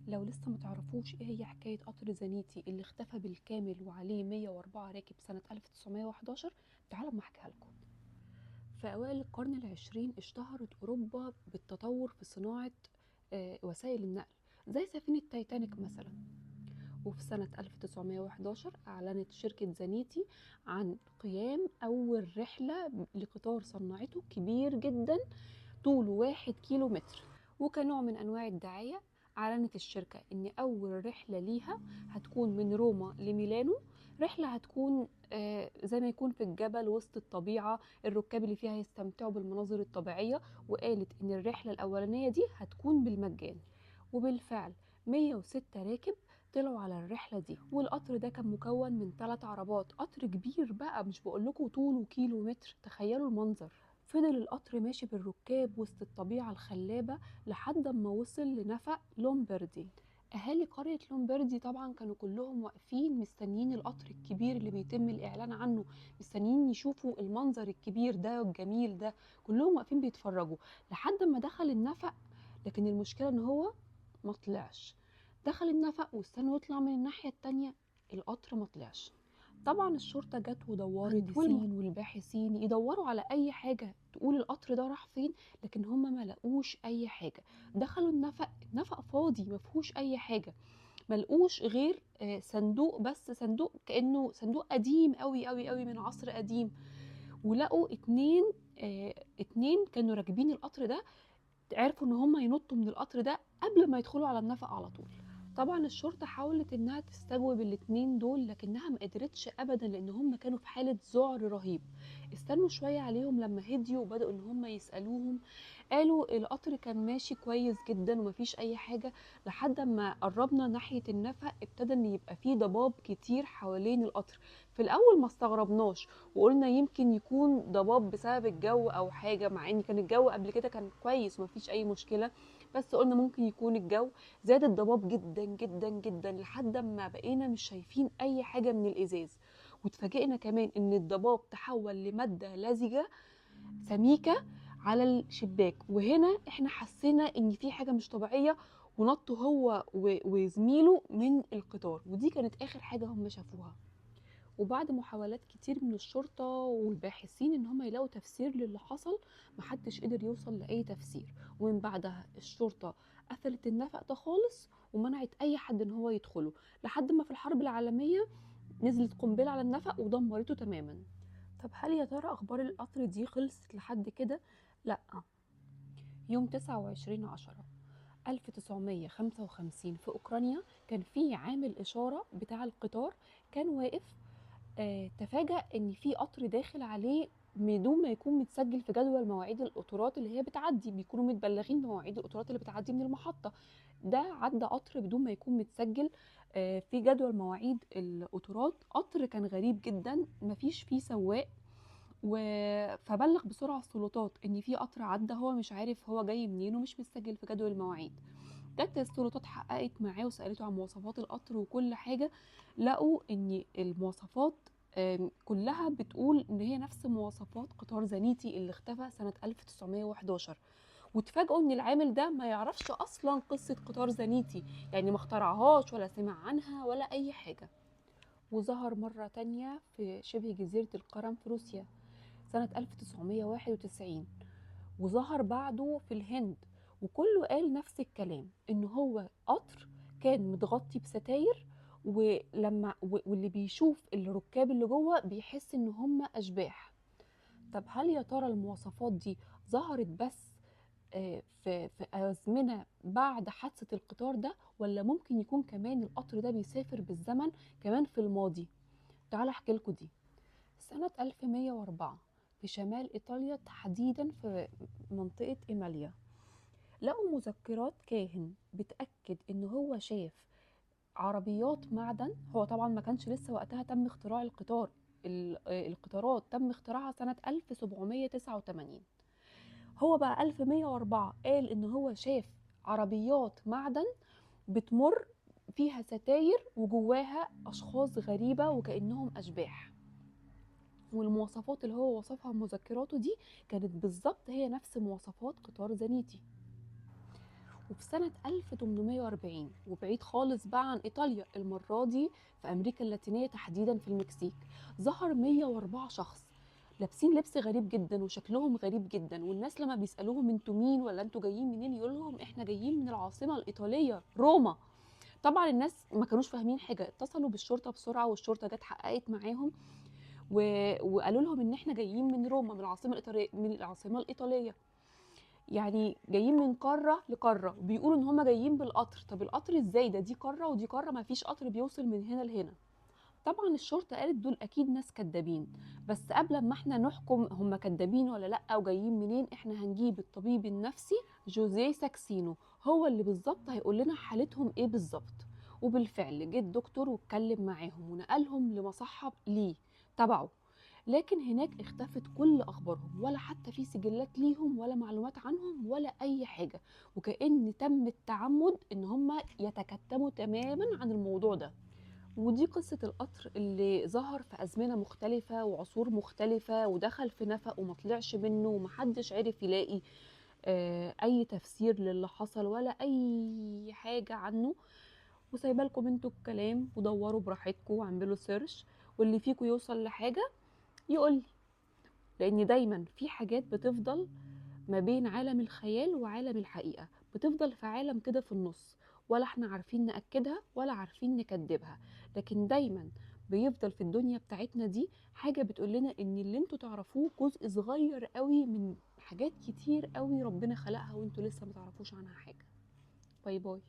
لو لسه متعرفوش ايه هي حكاية قطر زانيتي اللي اختفى بالكامل وعليه 104 راكب سنة 1911، تعالوا اما احكيها لكم. في أوائل القرن العشرين اشتهرت أوروبا بالتطور في صناعة وسائل النقل زي سفينة تايتانيك مثلا. وفي سنة 1911 أعلنت شركة زانيتي عن قيام أول رحلة لقطار صنعته كبير جدا طوله 1 كيلو متر. وكنوع من أنواع الدعاية أعلنت الشركة إن أول رحلة ليها هتكون من روما لميلانو. رحلة هتكون زي ما يكون في الجبل وسط الطبيعة، الركاب اللي فيها يستمتعوا بالمناظر الطبيعية. وقالت إن الرحلة الأولانية دي هتكون بالمجان. وبالفعل 106 راكب طلعوا على الرحلة دي، والقطر ده كان مكون من 3 عربات، قطر كبير بقى، مش بقولكوا طوله كيلو متر، تخيلوا المنظر. فضل القطر ماشي بالركاب وسط الطبيعة الخلابة لحد ما وصل لنفق لومبردي. أهالي قرية لومبردي طبعا كانوا كلهم واقفين مستنيين القطر الكبير اللي بيتم الإعلان عنه، مستنيين يشوفوا المنظر الكبير ده والجميل ده، كلهم واقفين بيتفرجوا لحد ما دخل النفق. لكن المشكلة إن هو ما طلعش. دخل النفق واستنوا يطلع من الناحية التانية، القطر ما طلعش. طبعا الشرطة جت ودورت والباحثين يدوروا على أي حاجة تقول القطر ده راح فين، لكن هم ما لقوش أي حاجة. دخلوا النفق فاضي ما فيهوش أي حاجة، ما لقوش غير صندوق، بس صندوق كأنه صندوق قديم قوي قوي قوي من عصر قديم. ولقوا اتنين كانوا راكبين القطر ده، عرفوا ان هم ينطوا من القطر ده قبل ما يدخلوا على النفق على طول. طبعا الشرطة حاولت انها تستجوب الاتنين دول لكنها ما قدرتش ابدا، لان هم كانوا في حالة ذعر رهيب. استنوا شوية عليهم لما هديوا وبدأوا ان هم يسألوهم، قالوا القطر كان ماشي كويس جدا ومفيش اي حاجة، لحد ما قربنا ناحية النفق ابتدى ان يبقى فيه ضباب كتير حوالين القطر. في الاول ما استغربناش وقلنا يمكن يكون ضباب بسبب الجو او حاجة، مع ان كان الجو قبل كده كان كويس ومفيش اي مشكلة، بس قلنا ممكن يكون الجو. زاد الضباب جدا جدا جدا لحد ما بقينا مش شايفين اي حاجة من الازاز. واتفاجئنا كمان ان الضباب تحول لمادة لزجة سميكة على الشباك، وهنا احنا حسينا ان في حاجة مش طبيعية. ونطوا هو وزميله من القطار، ودي كانت اخر حاجة هم شافوها. وبعد محاولات كتير من الشرطة والباحثين ان هم يلاقوا تفسير للي حصل، محدش قدر يوصل لأي تفسير. ومن بعدها الشرطة قفلت النفق ده خالص ومنعت أي حد ان هو يدخله، لحد ما في الحرب العالمية نزلت قنبلة على النفق ودمرته تماما. طب هل يا ترى أخبار القطر دي خلصت لحد كده؟ لأ. يوم 29/10/1955 في أوكرانيا كان في عامل إشارة بتاع القطار، كان واقف. تفاجأ ان في قطر داخل عليه بدون ما يكون متسجل في جدول مواعيد القطارات اللي هي بتعدي، بيكونوا متبلغين بمواعيد القطارات اللي بتعدي من المحطة. ده عدى قطر بدون ما يكون متسجل في جدول مواعيد القطارات. قطر كان غريب جدا مفيش فيه سواق، فبلغ بسرعة السلطات ان في قطر عدى، هو مش عارف هو جاي منين ومش متسجل في جدول المواعيد. جت السلطات حققت معاه وسألته عن مواصفات القطر وكل حاجة، لقوا ان المواصفات كلها بتقول ان هي نفس مواصفات قطار زانيتي اللي اختفى سنة 1911. واتفاجئوا ان العامل ده ما يعرفش اصلا قصة قطار زانيتي، يعني ما اخترعهاش ولا سمع عنها ولا اي حاجة. وظهر مرة تانية في شبه جزيرة القرم في روسيا سنة 1991، وظهر بعده في الهند. وكله قال نفس الكلام، ان هو قطر كان متغطي بستاير، واللي بيشوف الركاب اللي جوه بيحس ان هم اشباح. طب هل يا ترى المواصفات دي ظهرت بس في أزمنة بعد حادثة القطار ده، ولا ممكن يكون كمان القطر ده بيسافر بالزمن كمان في الماضي؟ تعال احكي لكم دي. سنة 1104 في شمال إيطاليا، تحديدا في منطقة إيماليا، لقوا مذكرات كاهن بتأكد إن هو شاف عربيات معدن. هو طبعا ما كانش لسه وقتها تم اختراع القطار، القطارات تم اختراعها سنة 1789. هو بقى 1104 قال إن هو شاف عربيات معدن بتمر فيها ستاير وجواها أشخاص غريبة وكأنهم أشباح. والمواصفات اللي هو وصفها في مذكراته دي كانت بالظبط هي نفس مواصفات قطار زانيتي. وفي سنة 1840 وبعيد خالص بقى عن إيطاليا، المرة دي في أمريكا اللاتينية تحديدا في المكسيك، ظهر 104 شخص لابسين لبس غريب جدا وشكلهم غريب جدا، والناس لما بيسألوهم انتوا مين ولا انتوا جايين منين يقول لهم احنا جايين من العاصمة الإيطالية روما. طبعا الناس ما كانوش فاهمين حاجة، اتصلوا بالشرطة بسرعة والشرطة جت حققت معاهم و... وقالوا لهم ان احنا جايين من روما، من العاصمة الإيطالية، من العاصمة الإيطالية. يعني جايين من قاره لقاره، وبيقولوا ان هم جايين بالقطر. طب القطر ازاي؟ دي قاره ودي قاره، ما فيش قطر بيوصل من هنا لهنا. طبعا الشرطه قالت دول اكيد ناس كدابين، بس قبل ما احنا نحكم هم كدابين ولا لا وجايين منين، احنا هنجيب الطبيب النفسي جوزيه ساكسينو، هو اللي بالظبط هيقول لنا حالتهم ايه بالظبط. وبالفعل جه الدكتور واتكلم معاهم ونقلهم لمصحة ليه تبعه، لكن هناك اختفت كل اخبارهم، ولا حتى في سجلات ليهم ولا معلومات عنهم ولا اي حاجه، وكأن تم التعمد ان هم يتكتموا تماما عن الموضوع ده. ودي قصة القطر اللي ظهر في أزمنة مختلفة وعصور مختلفة، ودخل في نفق وما طلعش منه، ومحدش عرف يلاقي أي تفسير للي حصل ولا أي حاجة عنه. وسايبه لكم انتوا الكلام ودوروا براحتكم واعملوا سيرش، واللي فيكم يوصل لحاجة يقولي، لان دايما في حاجات بتفضل ما بين عالم الخيال وعالم الحقيقة، بتفضل في عالم كده في النص، ولا احنا عارفين نأكدها ولا عارفين نكدبها، لكن دايما بيفضل في الدنيا بتاعتنا دي حاجة بتقول لنا ان اللي انتوا تعرفوه جزء صغير قوي من حاجات كتير قوي ربنا خلقها وانتوا لسه ما تعرفوش عنها حاجة. باي باي.